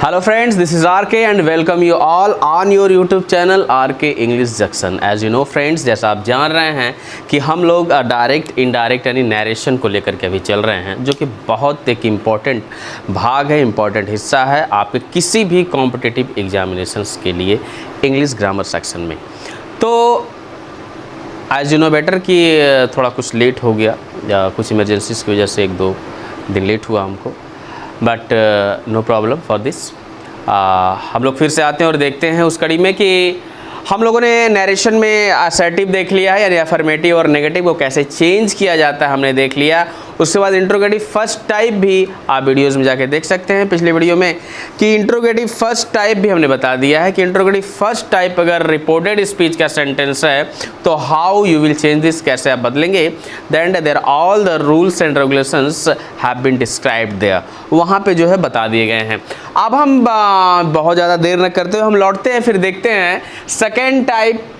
Hello friends, this is RK and welcome you all on your YouTube channel RK English Junction। As you know friends, जैसा आप जान रहे हैं कि हम लोग डायरेक्ट इनडायरेक्ट यानी नरेशन को लेकर के अभी चल रहे हैं, जो कि बहुत एक इम्पॉर्टेंट भाग है, इम्पॉर्टेंट हिस्सा है आपके किसी भी कॉम्पिटिटिव एग्जामिनेशंस के लिए इंग्लिश ग्रामर सेक्शन में। तो एज यू नो बेटर कि थोड़ा कुछ लेट हो गया या कुछ इमरजेंसीज की वजह से 1-2 दिन लेट हुआ हमको, but no problem for this. हम लोग फिर से आते हैं और देखते हैं उस कड़ी में कि हम लोगों ने नरेशन में असर्टिव देख लिया है यानी अफर्मेटिव और नेगेटिव को कैसे चेंज किया जाता है हमने देख लिया। उसके बाद इंट्रोगेटिव फर्स्ट टाइप भी आप वीडियोस में जाके देख सकते हैं पिछले वीडियो में कि इंट्रोगेटिव फर्स्ट टाइप भी हमने बता दिया है कि इंट्रोगेटिव फर्स्ट टाइप अगर रिपोर्टेड स्पीच का सेंटेंस है तो how you will change this, कैसे आप बदलेंगे। Then there all the rules and regulations have been described there, वहाँ पे जो है बता दिए गए हैं। अब हम बहुत ज़्यादा देर न करते हुए हम लौटते हैं, फिर देखते हैं सेकेंड टाइप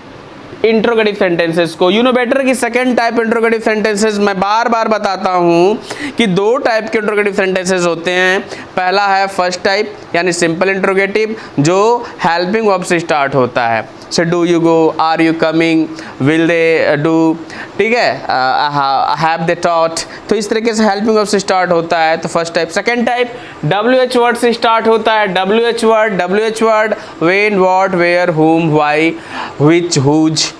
इंट्रोगेटिव सेंटेंसेस को। यू नो बेटर कि सेकेंड टाइप इंट्रोगेटिव सेंटेंसेस मैं बार बार बताता हूँ कि 2 टाइप के इंट्रोगेटिव सेंटेंसेस होते हैं। पहला है फर्स्ट टाइप यानी सिंपल इंट्रोगेटिव जो हेल्पिंग वर्ब से स्टार्ट होता है, से do you go, are you coming, will they do, ठीक है, हैव दे टॉट। तो इस तरीके से हेल्पिंग वर्ब से स्टार्ट होता है तो first type. Second type WH word से स्टार्ट होता है, WH word when, what, where, whom, why, which, whose,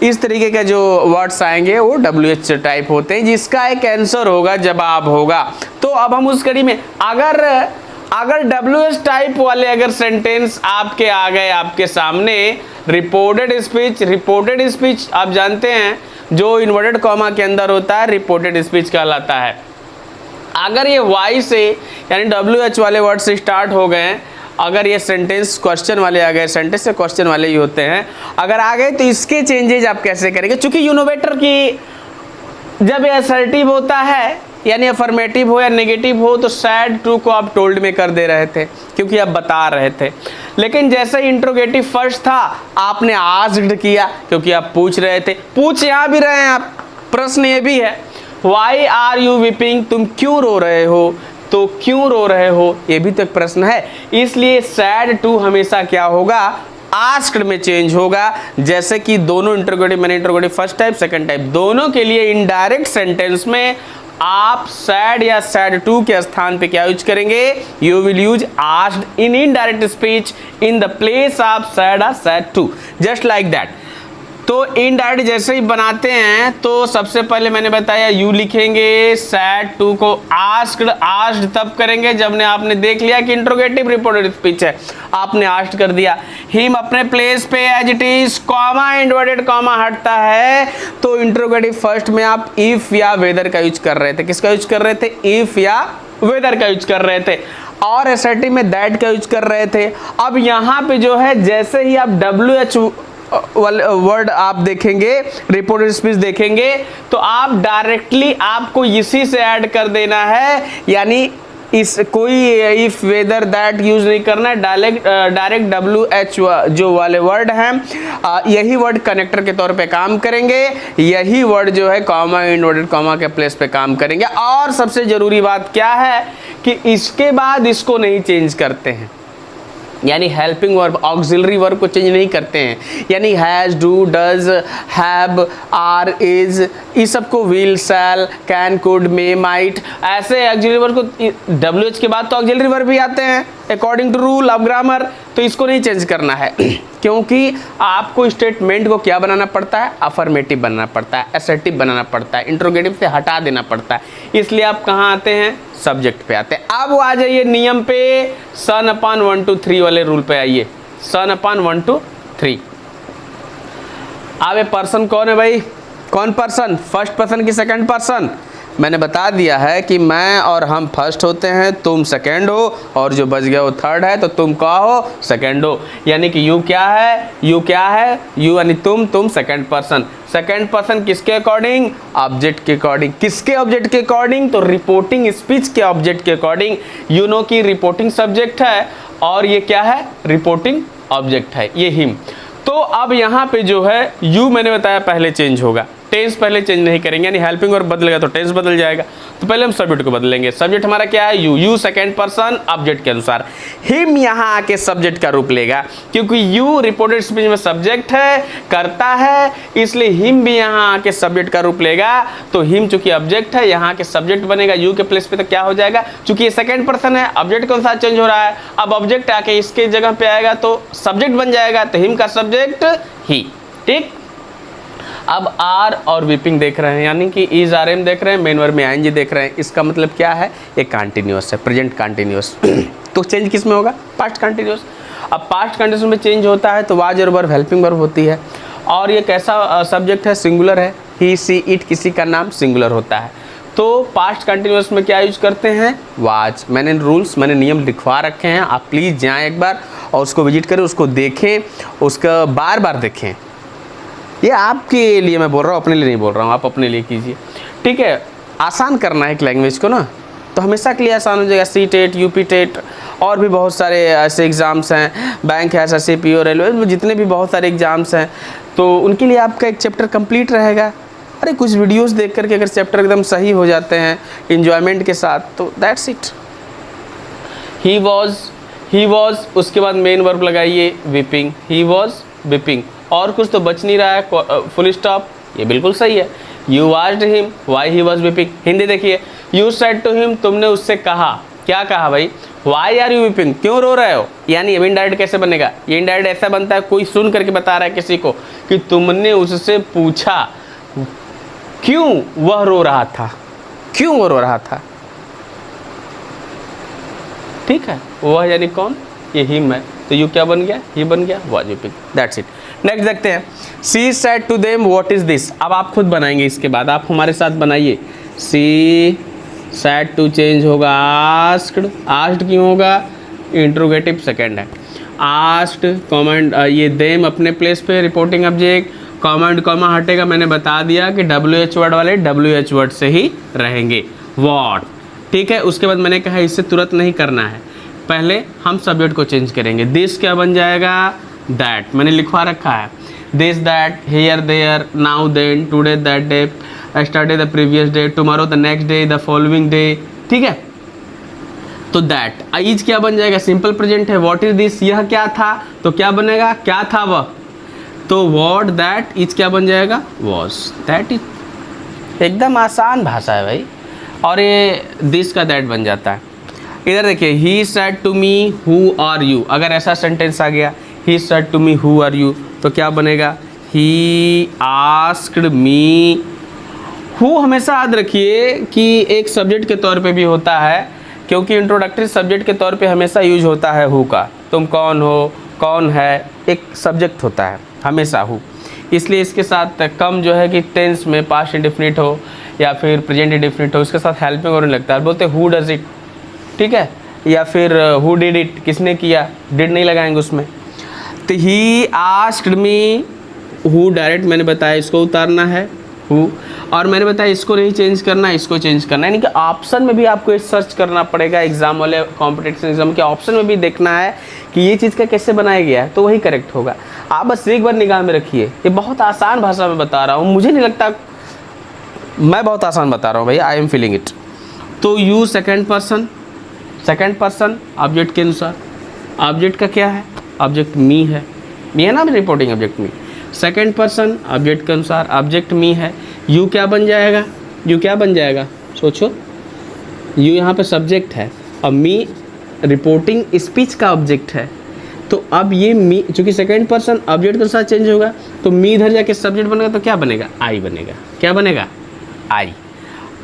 इस तरीके के जो वर्ड्स आएंगे वो WH टाइप होते हैं, जिसका एक आंसर होगा, जवाब होगा। तो अब हम उस कड़ी में अगर WH टाइप वाले अगर सेंटेंस आपके आ गए आपके सामने, रिपोर्टेड स्पीच आप जानते हैं जो इन्वर्टेड कॉमा के अंदर होता है रिपोर्टेड स्पीच कहलाता है। अगर ये वाई से यानी WH वाले वर्ड से स्टार्ट हो गए, अगर ये सेंटेंस क्वेश्चन वाले आ गए, सेंटेंस से क्वेश्चन वाले ही होते हैं, अगर आ गए तो इसके चेंजेज आप कैसे करेंगे। चूंकि यू नो बेटर कि जब ये असर्टिव होता है यानी अफर्मेटिव हो या नेगेटिव हो तो सैड टू को आप टोल्ड में कर दे रहे थे क्योंकि आप बता रहे थे, लेकिन जैसे ही इंट्रोगेटिव फर्स्ट था आपने आस्क्ड किया क्योंकि आप पूछ रहे थे। पूछ यहाँ भी रहे हैं आप, प्रश्न ये भी है वाई आर यू वीपिंग, तुम क्यों रो रहे हो, तो क्यों रो रहे हो ये भी तो एक प्रश्न है। इसलिए सैड टू हमेशा क्या होगा, आस्क्ड में चेंज होगा। जैसे कि दोनों इंट्रोगेटिव मैंने interrogative first type second type दोनों के लिए इनडायरेक्ट सेंटेंस में आप सैड या सैड टू के स्थान पे क्या यूज करेंगे, you will use asked in indirect speech in the place of said और said to, just like that. तो इनडायरेक्ट जैसे ही बनाते हैं तो सबसे पहले मैंने बताया यू लिखेंगे, सैड टू को आस्क्ड तब करेंगे जब ने आपने देख लिया कि इंट्रोगेटिव रिपोर्टेड स्पीच है, आपने आस्क्ड कर दिया। हिम अपने प्लेस पे as it is, comma inverted comma हटता है तो इंट्रोगेटिव फर्स्ट में आप इफ या वेदर का यूज कर रहे थे। किसका यूज कर रहे थे, इफ या वेदर का यूज कर रहे थे, और असर्टिव में दैट का यूज कर रहे थे। अब यहाँ पे जो है जैसे ही आप WH वर्ड आप देखेंगे, रिपोर्टेड स्पीच देखेंगे तो आप डायरेक्टली आपको इसी से ऐड कर देना है, यानी इस कोई इफ वेदर दैट यूज नहीं करना है, डायरेक्ट WH जो वाले वर्ड हैं यही वर्ड कनेक्टर के तौर पे काम करेंगे, यही वर्ड जो है कॉमा इन्वर्टेड कॉमा के प्लेस पे काम करेंगे। और सबसे जरूरी बात क्या है कि इसके बाद इसको नहीं चेंज करते हैं, यानी हेल्पिंग वर्ब ऑक्सिलरी वर्ब को चेंज नहीं करते हैं, यानी has, do, does, have, are, is, इस सबको will, shall, can, could, may, might, ऐसे ऑक्सिलरी वर्ब को WH के बाद तो ऑक्सिलरी वर्ब भी आते हैं according to rule of grammar, तो इसको नहीं चेंज करना है क्योंकि आपको स्टेटमेंट को क्या बनाना पड़ता है, अफर्मेटिव बनाना पड़ता है, असर्टिव बनाना पड़ता है, इंट्रोगेटिव से हटा देना पड़ता है। इसलिए आप कहाँ आते हैं, सब्जेक्ट पे आते हैं। अब आ जाइए नियम पे, सन अपान 1 2 3 वाले रूल पे आइए। सन अपान 1 2 3। अब ये पर्सन कौन है भाई, कौन पर्सन, फर्स्ट पर्सन की सेकंड पर्सन। मैंने बता दिया है कि मैं और हम फर्स्ट होते हैं, तुम सेकंड हो, और जो बच गया वो थर्ड है, तो तुम क्या हो, सेकंड हो। यानी कि यू क्या है, यू यानी तुम सेकंड पर्सन। सेकंड पर्सन किसके अकॉर्डिंग, ऑब्जेक्ट के अकॉर्डिंग। किसके ऑब्जेक्ट के अकॉर्डिंग, तो रिपोर्टिंग स्पीच के ऑब्जेक्ट के अकॉर्डिंग। यू नो कि रिपोर्टिंग सब्जेक्ट है और ये क्या है, रिपोर्टिंग ऑब्जेक्ट है, ये हिम। तो अब यहाँ पे जो है यू मैंने बताया पहले चेंज होगा, टेंस पहले चेंज नहीं करेंगे, यानी हेल्पिंग वर्ब बदलेगा तो टेंस बदल जाएगा। तो पहले हम सब्जेक्ट को बदलेंगे। सब्जेक्ट हमारा क्या है? You. You second person object के अनुसार। हिम यहाँ आके सब्जेक्ट का रूप लेगा, क्योंकि यू रिपोर्टेड स्पीच में सब्जेक्ट है, करता है, इसलिए हिम भी यहाँ आके सब्जेक्ट का रूप लेगा। तो हिम चूंकि ऑब्जेक्ट है, यहाँ के सब्जेक्ट बनेगा यू के प्लेस पे, तो क्या हो जाएगा? चूंकि ये सेकंड पर्सन है, ऑब्जेक्ट के अनुसार चेंज हो रहा है, अब ऑब्जेक्ट आके इसके जगह पे आएगा तो सब्जेक्ट बन जाएगा, तो हिम का सब्जेक्ट ही। ठीक, अब आर और वीपिंग देख रहे हैं, यानी कि इज आर एम देख रहे हैं, मेन वर्ब में आईएनजी देख रहे हैं। इसका मतलब क्या है? ये कंटिन्यूअस है, प्रेजेंट कंटिन्यूअस। तो चेंज किस में होगा? Past continuous. अब पास्ट कंटिन्यूअस में चेंज होता है तो वाज और वर्ब हेल्पिंग वर्ब होती है, और ये कैसा सब्जेक्ट है? सिंगुलर है। ही, सी, इट, किसी का नाम सिंगुलर होता है। तो पास्ट कंटिन्यूअस में क्या यूज करते हैं? वाज। मैंने नियम लिखवा रखे हैं, आप प्लीज़ जाएँ एक बार और उसको विजिट करें, उसको देखें, उसका बार बार देखें। ये आपके लिए मैं बोल रहा हूँ, अपने लिए नहीं बोल रहा हूँ, आप अपने लिए कीजिए। ठीक है, आसान करना है एक लैंग्वेज को ना, तो हमेशा के लिए आसान हो जाएगा। सी टेट, यूपी टेट और भी बहुत सारे ऐसे एग्ज़ाम्स हैं, बैंक है, एसएससी, पीओ, रेलवे, जितने भी बहुत सारे एग्ज़ाम्स हैं, तो उनके लिए आपका एक चैप्टर कंप्लीट रहेगा। अरे कुछ वीडियोस देख करके अगर चैप्टर एकदम सही हो जाते हैं इन्जॉयमेंट के साथ, तो दैट्स इट। ही वॉज, उसके बाद मेन वर्ब लगाइए वीपिंग, ही वॉज वीपिंग, और कुछ तो बच नहीं रहा है, फुल स्टॉप, ये बिल्कुल सही है। You asked him why he was weeping. Hindi देखिए, यू सेड टू हिम, तुमने उससे कहा, क्या कहा भाई? व्हाई आर यू वीपिंग, क्यों रो रहे हो? यानी अब इनडायरेक्ट कैसे बनेगा? ये इनडायरेक्ट ऐसा बनता है, कोई सुन करके बता रहा है किसी को कि तुमने उससे पूछा क्यों वह रो रहा था, क्यों वो रो रहा था। ठीक है, वह यानी कौन? ये हिम है, तो यू क्या बन गया? ही बन गया, was weeping, that's it. Next देखते हैं, she said to them what is this. अब आप खुद बनाएंगे, इसके बाद आप हमारे साथ बनाइए। सी सेड टू चेंज होगा आस्क्ड, आस्क्ड क्यों होगा? इंट्रोगेटिव सेकंड है। आस्क्ड कमेंट, ये देम अपने प्लेस पे रिपोर्टिंग ऑब्जेक्ट, कमेंट कॉमा हटेगा, मैंने बता दिया कि WH वर्ड वाले WH वर्ड से ही रहेंगे। व्हाट, ठीक है। उसके बाद मैंने कहा इससे तुरंत नहीं करना है, पहले हम सब्जेक्ट को चेंज करेंगे। दिस क्या बन जाएगा? दैट, मैंने लिखवा रखा है। This, that, here, there, now, then, today, that day, yesterday the previous day, tomorrow the next day, the following day. ठीक है, तो दैट। इज क्या बन जाएगा? सिंपल प्रेजेंट है। व्हाट इज दिस, यह क्या था, तो क्या बनेगा? क्या था वह, तो व्हाट दैट इज क्या बन जाएगा? Was, that is. एकदम आसान भाषा है भाई, और ये दिस का दैट बन जाता है। इधर देखिए, he said to me who are you, अगर ऐसा सेंटेंस आ गया, he said to me who are you, तो क्या बनेगा? He asked me. हु हमेशा याद रखिए कि एक सब्जेक्ट के तौर पे भी होता है, क्योंकि इंट्रोडक्टरी सब्जेक्ट के तौर पे हमेशा यूज होता है हु का। तुम कौन हो, कौन है, एक सब्जेक्ट होता है हमेशा हु, इसलिए इसके साथ कम जो है कि टेंस में पास्ट इंडेफिनिट हो या फिर प्रेजेंट इंडेफिनिट हो, इसके साथ हेल्पिंग होने लगता है। बोलते हु डज इट, ठीक है, या फिर हु डिड इट, किसने किया, डिड नहीं लगाएंगे उसमें। तो he asked me, who direct मैंने बताया इसको उतारना है हु, और मैंने बताया इसको नहीं चेंज करना, इसको चेंज करना है। यानी कि ऑप्शन में भी आपको सर्च करना पड़ेगा, एग्जाम वाले कॉम्पिटिशन एग्जाम के ऑप्शन में भी देखना है कि ये चीज़ का कैसे बनाया गया है, तो वही करेक्ट होगा। आप बस एक बार निगाह में रखिए, ये बहुत आसान भाषा में बता रहा हूँ, मुझे नहीं लगता मैं बहुत आसान बता रहा हूँ भाई, आई एम फीलिंग इट। तो यू सेकंड पर्सन ऑब्जेक्ट के अनुसार, ऑब्जेक्ट का क्या है? ऑब्जेक्ट मी है, मी है ना रिपोर्टिंग ऑब्जेक्ट मी। सेकंड पर्सन ऑब्जेक्ट के अनुसार, ऑब्जेक्ट मी है। यू क्या बन जाएगा? यू क्या बन जाएगा? सोचो, यू यहाँ पे सब्जेक्ट है और मी रिपोर्टिंग स्पीच का ऑब्जेक्ट है। तो अब ये मी चूँकि सेकंड पर्सन ऑब्जेक्ट के साथ चेंज होगा, तो मी इधर जाके सब्जेक्ट बनेगा, तो क्या बनेगा? आई बनेगा। क्या बनेगा? आई।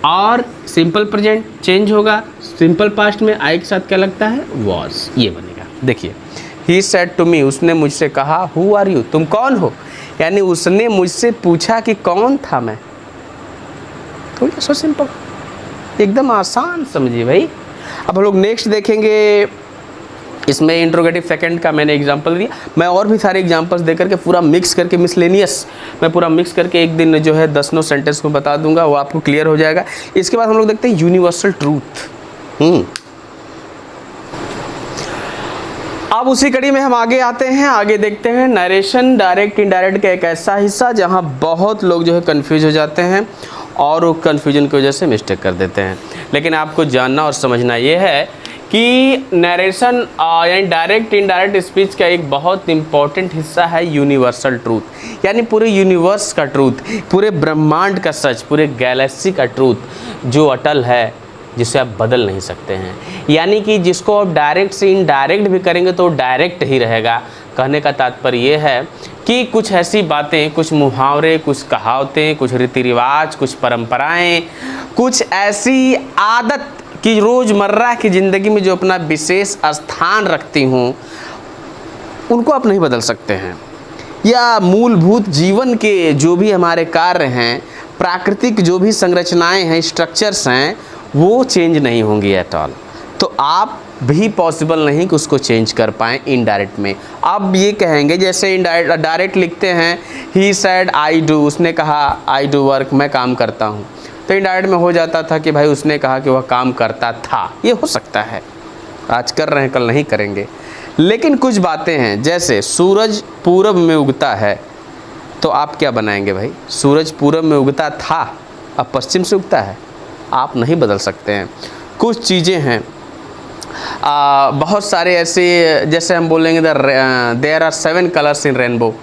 और सिंपल प्रेजेंट चेंज होगा, सिंपल पास्ट में आई के साथ क्या लगता है? वॉज, ये बनेगा। देखिए, ही सेड टू मी, उसने मुझसे कहा, हु आर यू, तुम कौन हो, यानी उसने मुझसे पूछा कि कौन था मैं। तो ये सो सिंपल, एकदम आसान समझिए भाई। अब हम लोग नेक्स्ट देखेंगे, इसमें इंट्रोगेटिव सेकंड का मैंने एग्जांपल दिया, मैं और भी सारे एग्जांपल्स दे करके पूरा मिक्स करके मिसलेनियस मैं पूरा मिक्स करके एक दिन जो है 10 सेंटेंस को बता दूंगा, वो आपको क्लियर हो जाएगा। इसके बाद हम लोग देखते हैं यूनिवर्सल ट्रूथ। अब उसी कड़ी में हम आगे आते हैं, आगे देखते हैं नरेशन डायरेक्ट इनडायरेक्ट का एक ऐसा हिस्सा जहां बहुत लोग जो है कंफ्यूज हो जाते हैं और वो कन्फ्यूजन की वजह से मिस्टेक कर देते हैं। लेकिन आपको जानना और समझना ये है कि नरेशन यानी डायरेक्ट इनडायरेक्ट स्पीच का एक बहुत इंपॉर्टेंट हिस्सा है यूनिवर्सल ट्रूथ, यानी पूरे यूनिवर्स का ट्रूथ, पूरे ब्रह्मांड का सच, पूरे गैलेक्सी का ट्रूथ जो अटल है, जिसे आप बदल नहीं सकते हैं। यानी कि जिसको आप डायरेक्ट से इनडायरेक्ट भी करेंगे तो डायरेक्ट ही रहेगा। कहने का तात्पर्य ये है कि कुछ ऐसी बातें, कुछ मुहावरे, कुछ कहावतें, कुछ रीति रिवाज, कुछ परंपराएं, कुछ ऐसी आदत कि रोज़मर्रा की ज़िंदगी में जो अपना विशेष स्थान रखती हूँ, उनको आप नहीं बदल सकते हैं। या मूलभूत जीवन के जो भी हमारे कार्य हैं, प्राकृतिक जो भी संरचनाएं हैं, स्ट्रक्चर्स हैं, वो चेंज नहीं होंगी एट ऑल। तो आप भी पॉसिबल नहीं कि उसको चेंज कर पाएँ इनडायरेक्ट में। अब ये कहेंगे, जैसे इनडायरेक्ट डायरेक्ट लिखते हैं ही सेड आई डू, उसने कहा आई डू वर्क, मैं काम करता हूँ, तो इनडायरेक्ट में हो जाता था कि भाई उसने कहा कि वह काम करता था। ये हो सकता है, आज कर रहे हैं कल नहीं करेंगे। लेकिन कुछ बातें हैं, जैसे सूरज पूरब में उगता है, तो आप क्या बनाएंगे भाई? सूरज पूरब में उगता था, अब पश्चिम से उगता है, आप नहीं बदल सकते हैं। कुछ चीज़ें हैं, बहुत सारे ऐसे, जैसे हम बोलेंगे there are 7 colours in rainbow,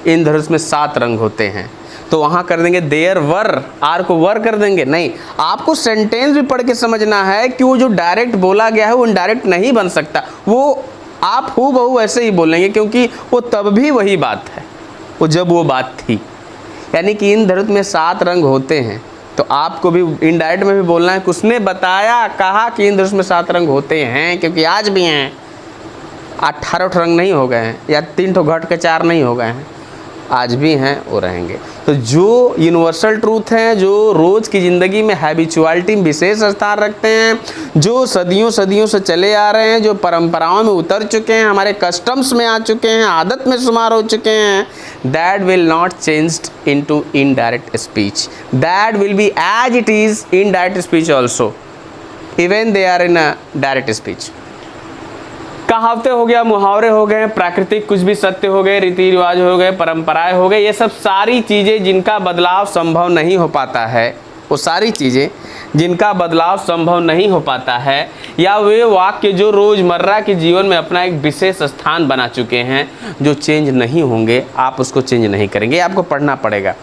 इंद्रधनुष में 7 रंग होते हैं, तो वहाँ कर देंगे देयर वर, आर को वर कर देंगे? नहीं, आपको सेंटेंस भी पढ़ के समझना है कि वो जो डायरेक्ट बोला गया है वो इनडायरेक्ट नहीं बन सकता। वो आप हूबहू ऐसे ही बोलेंगे, क्योंकि वो तब भी वही बात है, वो जब वो बात थी। यानी कि इंद्रधनुष में 7 रंग होते हैं, तो आपको भी इनडायरेक्ट में भी बोलना है कि उसने बताया, कहा कि इंद्रधनुष में 7 रंग होते हैं, क्योंकि आज भी हैं। 18 रंग नहीं हो गए हैं, या 3 ठो घट के 4 नहीं हो गए हैं, आज भी हैं, वो रहेंगे। तो जो यूनिवर्सल ट्रूथ हैं, जो रोज़ की ज़िंदगी में हैबिचुअलिटी में विशेष स्थान रखते हैं, जो सदियों सदियों से चले आ रहे हैं, जो परंपराओं में उतर चुके हैं, हमारे कस्टम्स में आ चुके हैं, आदत में शुमार हो चुके हैं, that will not changed into indirect speech, that will be as it is in direct speech also, even they are in a direct speech। कहावतें हो गया, मुहावरे हो गए, प्राकृतिक कुछ भी सत्य हो गए, रीति रिवाज हो गए, परंपराएं हो गए, ये सब सारी चीज़ें जिनका बदलाव संभव नहीं हो पाता है, वो सारी चीज़ें जिनका बदलाव संभव नहीं हो पाता है, या वे वाक्य जो रोज़मर्रा के जीवन में अपना एक विशेष स्थान बना चुके हैं, जो चेंज नहीं होंगे, आप उसको चेंज नहीं करेंगे, आपको पढ़ना पड़ेगा।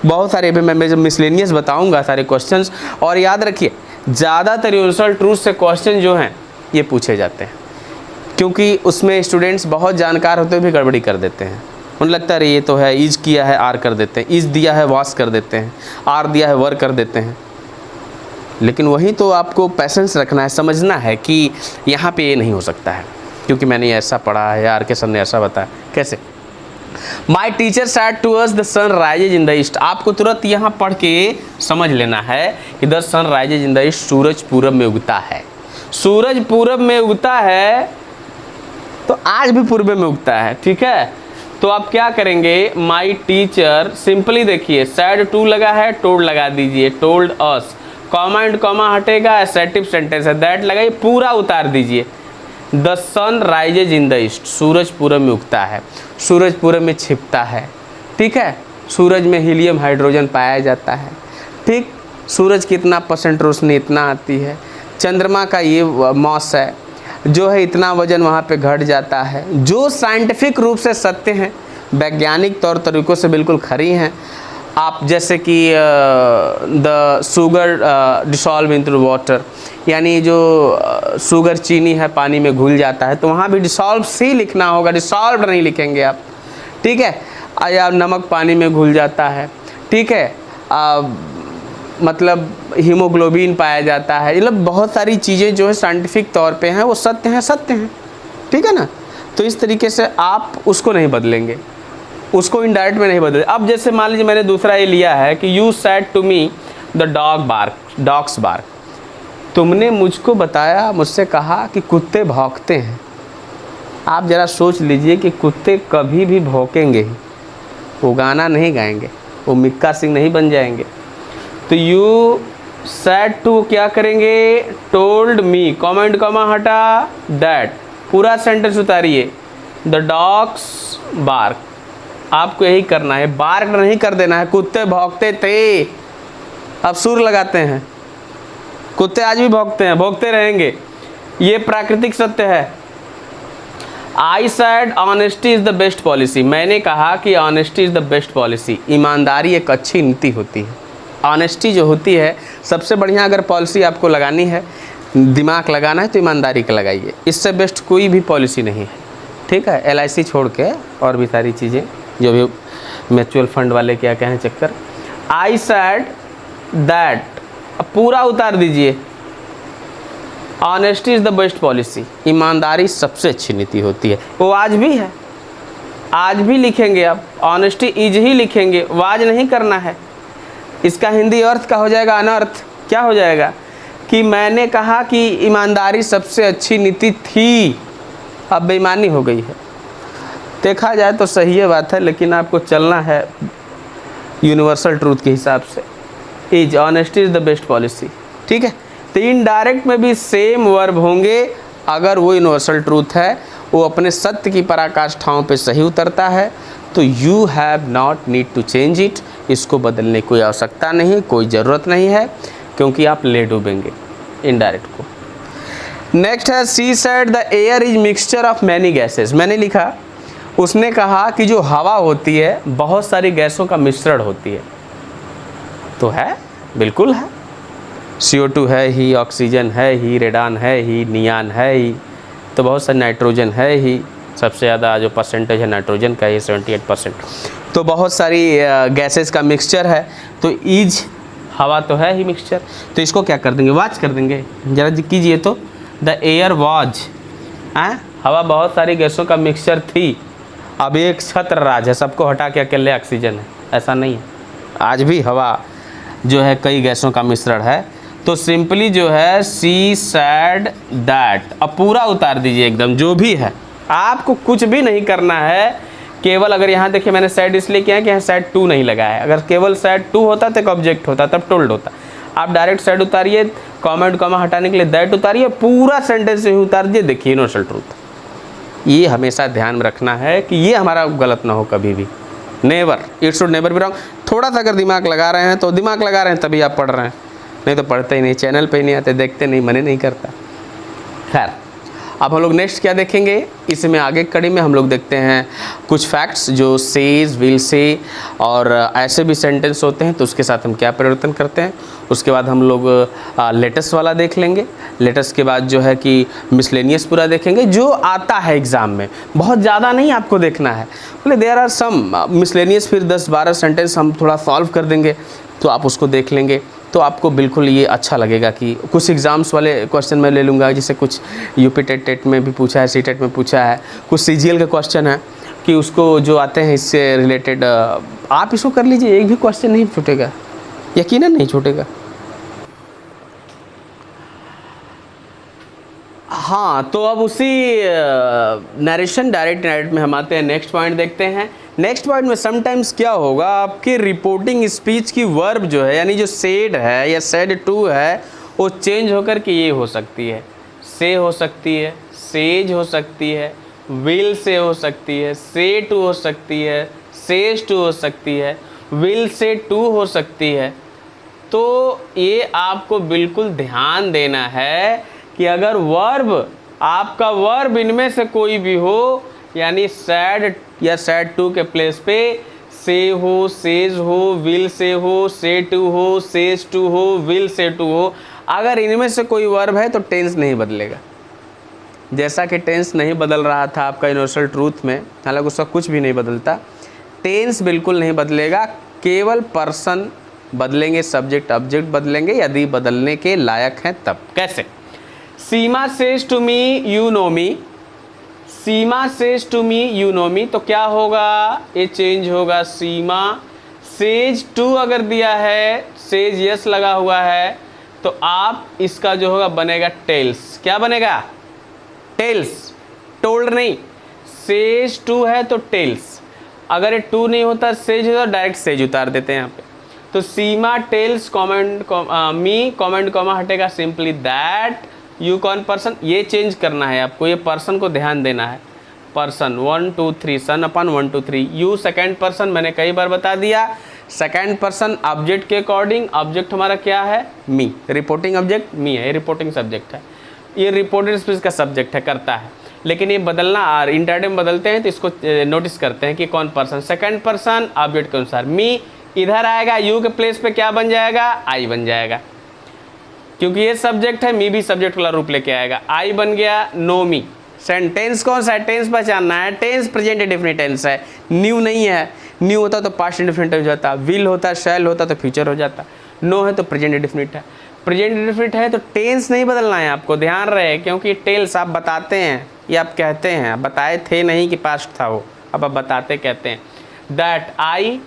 बहुत सारे मैं जब मिसलेनियस बताऊंगा सारे क्वेश्चंस, और याद रखिए ज़्यादातर यूनिवर्सल ट्रूथ से क्वेश्चन जो हैं ये पूछे जाते हैं, क्योंकि उसमें स्टूडेंट्स बहुत जानकार होते हुए भी गड़बड़ी कर देते हैं। उन्हें लगता है ये तो है, इज किया है आर कर देते हैं, इज दिया है वास कर देते हैं, आर दिया है वर कर देते हैं। लेकिन वही तो आपको पैसेंस रखना है, समझना है कि यहाँ पे ये नहीं हो सकता है, क्योंकि मैंने ऐसा पढ़ा है, आर के सर ने ऐसा बताया। कैसे? My teacher said to us the sun rises in the east. आपको तुरंत यहाँ पढ़ के समझ लेना है कि the sun rises in the east, सूरज पूरब में उगता है। सूरज पूरब में उगता है तो आज भी पूर्व में उगता है, ठीक है। तो आप क्या करेंगे, माई टीचर, सिंपली देखिए सैड टू लगा है, टोल्ड लगा दीजिए, told us, comma and comma हटेगा, एसेटिव सेंटेंस है, दैट लगाइए, पूरा उतार दीजिए। The sun rises in the east, सूरज पूरब में उगता है, सूरज पूरब में छिपता है, ठीक है। सूरज में हीलियम हाइड्रोजन पाया जाता है, ठीक। सूरज की इतना % रोशनी इतना आती है, चंद्रमा का ये मॉस है जो है इतना वजन वहाँ पे घट जाता है, जो साइंटिफिक रूप से सत्य हैं, वैज्ञानिक तौर तरीक़ों से बिल्कुल खरी हैं। आप जैसे कि the sugar dissolve into water, यानी जो शुगर चीनी है पानी में घुल जाता है, तो वहाँ भी डिसॉल्व से लिखना होगा, डिसॉल्व नहीं लिखेंगे आप, ठीक है। या नमक पानी में घुल जाता है, ठीक है। मतलब हीमोग्लोबिन पाया जाता है, मतलब बहुत सारी चीज़ें जो है साइंटिफिक तौर पे हैं वो सत्य हैं, सत्य हैं, ठीक है ना। तो इस तरीके से आप उसको नहीं बदलेंगे, उसको इनडायरेक्ट में नहीं बदले। अब जैसे मान लीजिए मैंने दूसरा ये लिया है कि you said to me the dogs bark, तुमने मुझको बताया, मुझसे कहा कि कुत्ते भौंकते हैं। आप ज़रा सोच लीजिए कि कुत्ते कभी भी भौंकेंगे ही, वो गाना नहीं गाएंगे, वो मिक्का सिंह नहीं बन जाएंगे। तो यू सेड टू क्या करेंगे, told me, comma and comma हटा, दैट पूरा सेंटेंस उतारिए। द डॉग्स बार्क, आपको यही करना है, बार्क नहीं कर देना है। कुत्ते भौंकते थे, अब सुर लगाते हैं। कुत्ते आज भी भौंकते हैं, भौंकते रहेंगे, ये प्राकृतिक सत्य है। I said honesty is the best policy, मैंने कहा कि honesty is the best policy, ईमानदारी एक अच्छी नीति होती है। ऑनेस्टी जो होती है सबसे बढ़िया, अगर पॉलिसी आपको लगानी है, दिमाग लगाना है तो ईमानदारी का लगाइए, इससे बेस्ट कोई भी पॉलिसी नहीं है। ठीक है, LIC छोड़ के और भी सारी चीज़ें जो भी म्यूचुअल फंड वाले क्या कहें चक्कर। आई सेड दैट, पूरा उतार दीजिए। Honesty is the best policy, ईमानदारी सबसे अच्छी नीति होती है। वो आज भी है, आज भी लिखेंगे आप, ऑनेस्टी इज ही लिखेंगे, वाज नहीं करना है। इसका हिंदी अर्थ का हो जाएगा अनर्थ। क्या हो जाएगा कि मैंने कहा कि ईमानदारी सबसे अच्छी नीति थी, अब बेईमानी हो गई है। देखा जाए तो सही है बात है, लेकिन आपको चलना है यूनिवर्सल ट्रूथ के हिसाब से। Is, honesty is the best policy. ठीक है, तो इनडायरेक्ट में भी सेम वर्ब होंगे। अगर वो यूनिवर्सल ट्रूथ है, वो अपने सत्य की पराकाष्ठाओं पे सही उतरता है, तो you have not need to change it, इसको बदलने की कोई आवश्यकता नहीं, कोई ज़रूरत नहीं है, क्योंकि आप ले डूबेंगे इनडायरेक्ट को। नेक्स्ट है she said the air is mixture of many gases, मैंने लिखा, उसने कहा कि जो हवा होती है बहुत सारी गैसों का मिश्रण होती है। तो है, बिल्कुल है, CO2 है ही, ऑक्सीजन है ही, रेडान है ही, नियान है ही, तो बहुत सारे नाइट्रोजन है ही, सबसे ज़्यादा जो परसेंटेज है नाइट्रोजन का ही 78%। तो बहुत सारी गैसेस का मिक्सचर है, तो ईज हवा तो है ही मिक्सचर, तो इसको क्या कर देंगे, वाज कर देंगे। जरा कीजिए तो, द एयर वाज, हवा बहुत सारी गैसों का मिक्सचर थी। अब एक छत्र राज है, सबको हटा के अकेले ऑक्सीजन है, ऐसा नहीं है। आज भी हवा जो है कई गैसों का मिश्रण है। तो सिंपली जो है सी सैड दैट, अब पूरा उतार दीजिए एकदम, जो भी है, आपको कुछ भी नहीं करना है। केवल अगर यहाँ देखिए मैंने सैड इसलिए किया है कि यहाँ सैड टू नहीं लगा है, अगर केवल सैड टू होता तो एक ऑब्जेक्ट होता, तब टोल्ड होता। आप डायरेक्ट सैड उतारिए, कॉमेंट कॉमा हटाने के लिए दैट उतारिए, पूरा सेंटेंस ही उतार दीजिए, देखिए यूनिवर्सल ट्रूथ। ये हमेशा ध्यान में रखना है कि ये हमारा गलत ना हो कभी भी, never, it should never be wrong. थोड़ा सा अगर दिमाग लगा रहे हैं तो दिमाग लगा रहे हैं तभी आप पढ़ रहे हैं, नहीं तो पढ़ते ही नहीं, चैनल पे ही नहीं आते, देखते नहीं, मन नहीं करता। खैर, अब हम लोग नेक्स्ट क्या देखेंगे, इसमें आगे कड़ी में हम लोग देखते हैं कुछ फैक्ट्स जो सेज, विल से और ऐसे भी सेंटेंस होते हैं, तो उसके साथ हम क्या परिवर्तन करते हैं। उसके बाद हम लोग लेटेस्ट वाला देख लेंगे। लेटेस्ट के बाद जो है कि मिसलेनियस पूरा देखेंगे, जो आता है एग्ज़ाम में, बहुत ज़्यादा नहीं आपको देखना है, बोले देयर आर सम मिसलेनियस, फिर 10-12 सेंटेंस हम थोड़ा सॉल्व कर देंगे, तो आप उसको देख लेंगे, तो आपको बिल्कुल ये अच्छा लगेगा कि कुछ एग्ज़ाम्स वाले क्वेश्चन मैं ले लूँगा, जैसे कुछ यूपी टेट में भी पूछा है, सीटेट में पूछा है, कुछ CGL के क्वेश्चन है कि उसको जो आते हैं इससे रिलेटेड, आप इसको कर लीजिए, एक भी क्वेश्चन नहीं छूटेगा, यकीनन नहीं छूटेगा। हाँ, तो अब उसी नरेशन डायरेक्ट में हम आते हैं, नेक्स्ट पॉइंट देखते हैं। नेक्स्ट पॉइंट में समटाइम्स क्या होगा, आपकी रिपोर्टिंग स्पीच की वर्ब जो है, यानी जो सेड है या सेड टू है, वो चेंज होकर के ये हो सकती है, से हो सकती है, सेज हो सकती है, विल से हो सकती है, से टू हो सकती है, सेज टू हो सकती है, विल से टू हो सकती है। तो ये आपको बिल्कुल ध्यान देना है कि अगर वर्ब, आपका वर्ब इनमें से कोई भी हो, यानी सैड या सैड टू के प्लेस पे से हो, सेज हो, विल से हो, से टू हो, सेज टू हो, विल से टू हो, अगर इनमें से कोई वर्ब है तो टेंस नहीं बदलेगा। जैसा कि टेंस नहीं बदल रहा था आपका यूनिवर्सल ट्रूथ में, हालांकि उसका कुछ भी नहीं बदलता, टेंस बिल्कुल नहीं बदलेगा, केवल पर्सन बदलेंगे, सब्जेक्ट ऑब्जेक्ट बदलेंगे, यदि बदलने के लायक हैं तब। कैसे? Seema says to me you know me, Seema says to me you know me, तो क्या होगा, ये चेंज होगा सीमा। सेज टू अगर दिया है, सेज यस लगा हुआ है, तो आप इसका जो होगा बनेगा टेल्स। क्या बनेगा? टेल्स, टोल्ड नहीं। सेज टू है तो टेल्स, अगर ये टू नहीं होता सेज होता, डायरेक्ट सेज उतार देते हैं यहाँ पे। तो Seema tells comment me comment comma हटेगा सिंपली दैट यू कौन पर्सन, ये चेंज करना है आपको, ये पर्सन को ध्यान देना है। पर्सन 1 2 3, सन अपन 1 2 3। यू सेकेंड पर्सन, मैंने कई बार बता दिया, सेकेंड पर्सन ऑब्जेक्ट के अकॉर्डिंग। ऑब्जेक्ट हमारा क्या है, मी। रिपोर्टिंग ऑब्जेक्ट मी है, रिपोर्टिंग सब्जेक्ट है, ये रिपोर्टेड स्पीच का सब्जेक्ट है, करता है। लेकिन ये बदलना इंटरडे में बदलते हैं तो इसको नोटिस करते हैं कि कौन पर्सन। सेकेंड पर्सन ऑब्जेक्ट के अनुसार, मी इधर आएगा, यू के प्लेस पे क्या बन जाएगा, आई बन जाएगा, क्योंकि ये सब्जेक्ट है, मी भी सब्जेक्ट वाला रूप लेके आएगा। आई बन गया नो मी। सेंटेंस कौन सा है, टेंस पहचानना है। टेंस प्रेजेंट इंडेफिनिट टेंस है, न्यू नहीं है। न्यू होता तो पास्ट इंडेफिनिट हो जाता, विल होता, शैल होता तो फ्यूचर हो जाता, नो है तो प्रेजेंट इंडेफिनिट है। प्रेजेंट इंडेफिनिट है तो टेंस नहीं बदलना है आपको, ध्यान रहे, क्योंकि टेल्स आप बताते हैं या आप कहते हैं, आप बताए थे नहीं कि पास्ट था वो, अब आप बताते कहते हैं। दैट आई,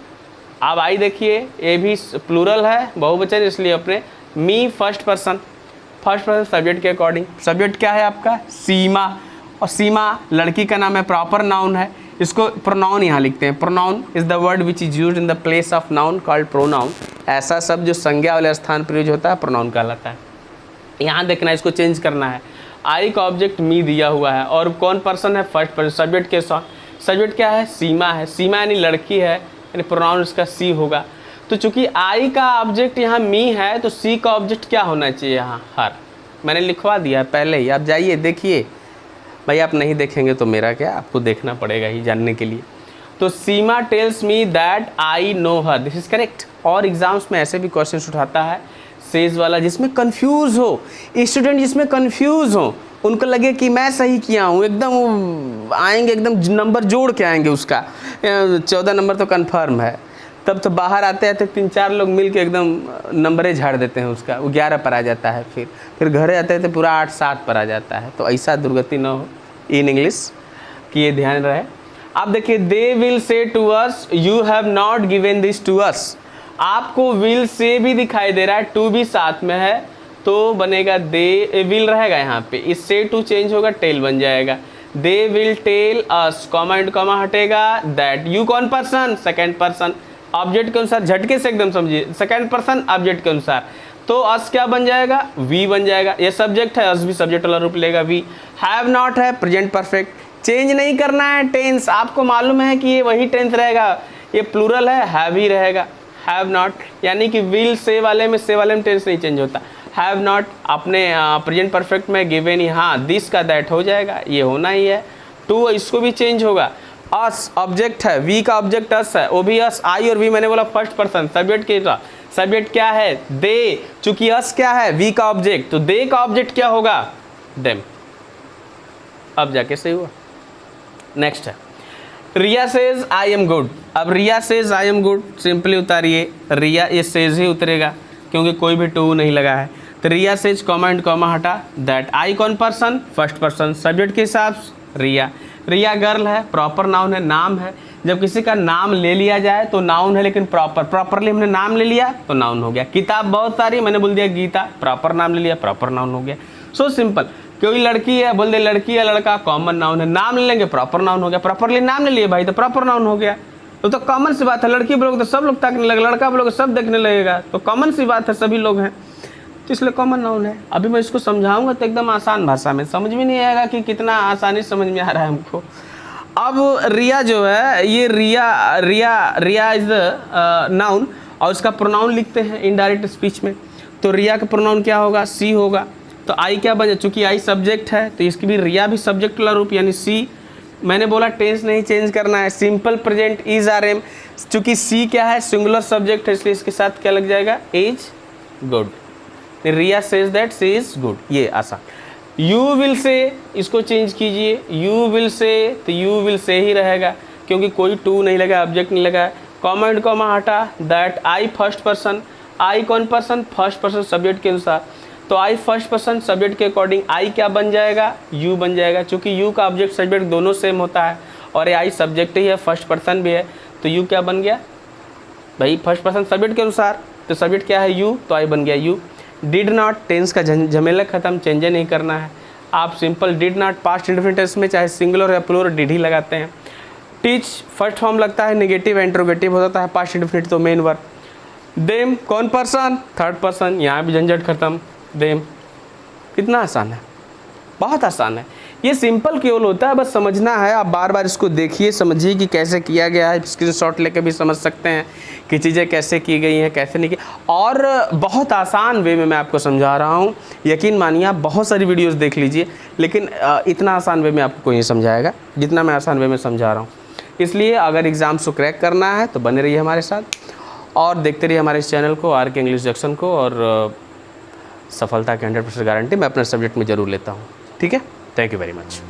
अब आई देखिए ये भी प्लूरल है, बहुवचन, इसलिए अपने मी फर्स्ट पर्सन सब्जेक्ट के अकॉर्डिंग। सब्जेक्ट क्या है आपका, सीमा, और सीमा लड़की का नाम है, प्रॉपर नाउन है, इसको प्रोनाउन यहाँ लिखते हैं। Pronoun is the word which is used in the place of noun called pronoun. ऐसा शब्द जो संज्ञा वाले स्थान पर यूज होता है प्रोनाउन कहलाता है। यहाँ देखना, इसको चेंज करना है। आई का ऑब्जेक्ट मी दिया हुआ है और कौन पर्सन है, फर्स्ट पर्सन सब्जेक्ट के साथ। सब्जेक्ट क्या है, सीमा है, सीमा यानी लड़की है, यानी प्रोनाउन इसका सी होगा। तो चूंकि आई का ऑब्जेक्ट यहाँ मी है तो सी का ऑब्जेक्ट क्या होना चाहिए, यहाँ हर। मैंने लिखवा दिया पहले ही, आप जाइए देखिए। भाई आप नहीं देखेंगे तो मेरा क्या, आपको देखना पड़ेगा ही जानने के लिए। तो Seema tells me that I know her, this is correct. और एग्जाम्स में ऐसे भी क्वेश्चन उठाता है सेज वाला, जिसमें कंफ्यूज हो स्टूडेंट, जिसमें कंफ्यूज हो, उनको लगे कि मैं सही किया हूँ, एकदम आएंगे, एकदम नंबर जोड़ के आएंगे उसका, 14 नंबर तो कन्फर्म है। तब तो बाहर आते आते 3-4 लोग मिल के एकदम नंबरें झाड़ देते हैं उसका, वो 11 पर आ जाता है, फिर घरे आते थे पूरा 8-7 पर आ जाता है। तो ऐसा दुर्गति न हो इन इंग्लिश कि ये ध्यान रहे। आप देखिए, they will say to us you have not given this to us. आपको विल से भी दिखाई दे रहा है, टू भी साथ में है, तो बनेगा दे विल रहेगा यहाँ पे, इससे टू चेंज होगा, टेल बन जाएगा। They will tell us, comma and comma हटेगा, दैट यू कौन पर्सन, सेकेंड पर्सन ऑब्जेक्ट के अनुसार, झटके से एकदम समझिए, सेकेंड पर्सन ऑब्जेक्ट के अनुसार। तो अस क्या बन जाएगा, वी बन जाएगा। ये सब्जेक्ट है, अस भी सब्जेक्ट वाला रूप लेगा वी। हैव नॉट है प्रेजेंट परफेक्ट, चेंज नहीं करना है टेंस। आपको मालूम है कि ये वही टेंस रहेगा, ये प्लूरल है, हैव ही रहेगा। हैव नॉट यानी कि विल से वाले में टेंस नहीं चेंज होता। हैव नॉट अपने प्रेजेंट परफेक्ट में गिवन, यहाँ दिस का दैट हो जाएगा, ये होना ही है। टू इसको भी चेंज होगा। अस ऑब्जेक्ट है, वी का ऑब्जेक्ट अस है, वो भी अस। आई और वी मैंने बोला फर्स्ट पर्सन सब्जेक्ट के साथ, सब्जेक्ट क्या है, दे। चूंकि अस क्या है, वी का ऑब्जेक्ट, तो दे का ऑब्जेक्ट क्या होगा, देम। अब जाके सही हुआ। नेक्स्ट है, Riya says I am good. अब Riya says I am good simply उतारिए, रिया ये सेज ही उतरेगा क्योंकि कोई भी टू नहीं लगा है। तो रिया सेज कॉमा एंड कॉमा हटा, दैट आई कौन पर्सन, फर्स्ट पर्सन सब्जेक्ट के हिसाब से रिया। रिया गर्ल है, प्रॉपर नाउन है, नाम है। जब किसी का नाम ले लिया जाए तो नाउन है, लेकिन प्रॉपरली हमने नाम ले लिया तो नाउन हो गया। किताब बहुत सारी, मैंने बोल दिया गीता, प्रॉपर नाम ले लिया, प्रॉपर नाउन हो गया। So simple. कोई लड़की है, बोल दे लड़की है, लड़का कॉमन नाउन है, नाम ले लेंगे प्रॉपर नाउन हो गया। प्रॉपरली नाम ले लिए भाई तो प्रॉपर नाउन हो गया। तो कॉमन सी बात है, लड़की बोलोगे तो सब लोग ताकने लगेगा, लड़का बोलोगे सब देखने लगेगा, तो कॉमन सी बात है, सभी लोग हैं, तो इसलिए कॉमन नाउन है। अभी मैं इसको समझाऊंगा तो एकदम आसान भाषा में, समझ में नहीं आएगा कि कितना आसानी समझ में आ रहा है हमको। अब रिया जो है, ये रिया इज द नाउन, और उसका प्रोनाउन लिखते हैं इनडायरेक्ट स्पीच में। तो रिया का प्रोनाउन क्या होगा, सी होगा। तो आई क्या बने, चूंकि आई सब्जेक्ट है तो इसकी भी रिया भी सब्जेक्ट वाला रूप यानी सी। मैंने बोला टेंस नहीं चेंज करना है, simple present is are am. चूंकि सी क्या है, सिंगुलर सब्जेक्ट है, इसलिए इसके साथ क्या लग जाएगा, is good. Riya says that she is good, ये आसान। यू विल से, इसको चेंज कीजिए, यू विल से तो यू विल से ही रहेगा क्योंकि कोई टू नहीं लगा, ऑब्जेक्ट नहीं लगा। कॉमा एंड कॉमा हटा, दैट आई फर्स्ट पर्सन, आई कौन पर्सन, फर्स्ट पर्सन सब्जेक्ट के अनुसार। तो आई फर्स्ट पर्सन सब्जेक्ट के अकॉर्डिंग आई क्या बन जाएगा, यू बन जाएगा। चूंकि यू का ऑब्जेक्ट सब्जेक्ट दोनों सेम होता है और ये आई सब्जेक्ट ही है, फर्स्ट पर्सन भी है, तो यू क्या बन गया भाई, फर्स्ट पर्सन सब्जेक्ट के अनुसार। तो सब्जेक्ट क्या है, यू, तो आई बन गया यू। डिड नॉट, टेंस का झमेला खत्म, चेंज नहीं करना है। आप simple did not past indefinite tense में चाहे सिंगुलर या प्लूरल डिड ही लगाते हैं। टीच फर्स्ट फॉर्म लगता है, नेगेटिव इंट्रोगेटिव हो जाता है, पास्ट इंडेफिनिट तो मेन वर्ब। देम कौन पर्सन, थर्ड पर्सन, यहाँ भी झंझट खत्म, देम। कितना आसान है, बहुत आसान है। ये सिंपल केवल होता है, बस समझना है। आप बार बार इसको देखिए, समझिए कि कैसे किया गया है। स्क्रीनशॉट लेके भी समझ सकते हैं कि चीज़ें कैसे की गई हैं, कैसे नहीं की। और बहुत आसान वे में मैं आपको समझा रहा हूँ। यकीन मानिए, आप बहुत सारी वीडियोस देख लीजिए, लेकिन इतना आसान वे में आपको कोई नहीं समझाएगा जितना मैं आसान वे में समझा रहा हूँ। इसलिए अगर एग्ज़ाम्स को क्रैक करना है तो बने रहिए हमारे साथ और देखते रहिए हमारे इस चैनल को, आर के इंग्लिश जंक्शन को। और सफलता की 100% गारंटी मैं अपने सब्जेक्ट में ज़रूर लेता हूँ। ठीक है, थैंक यू वेरी मच।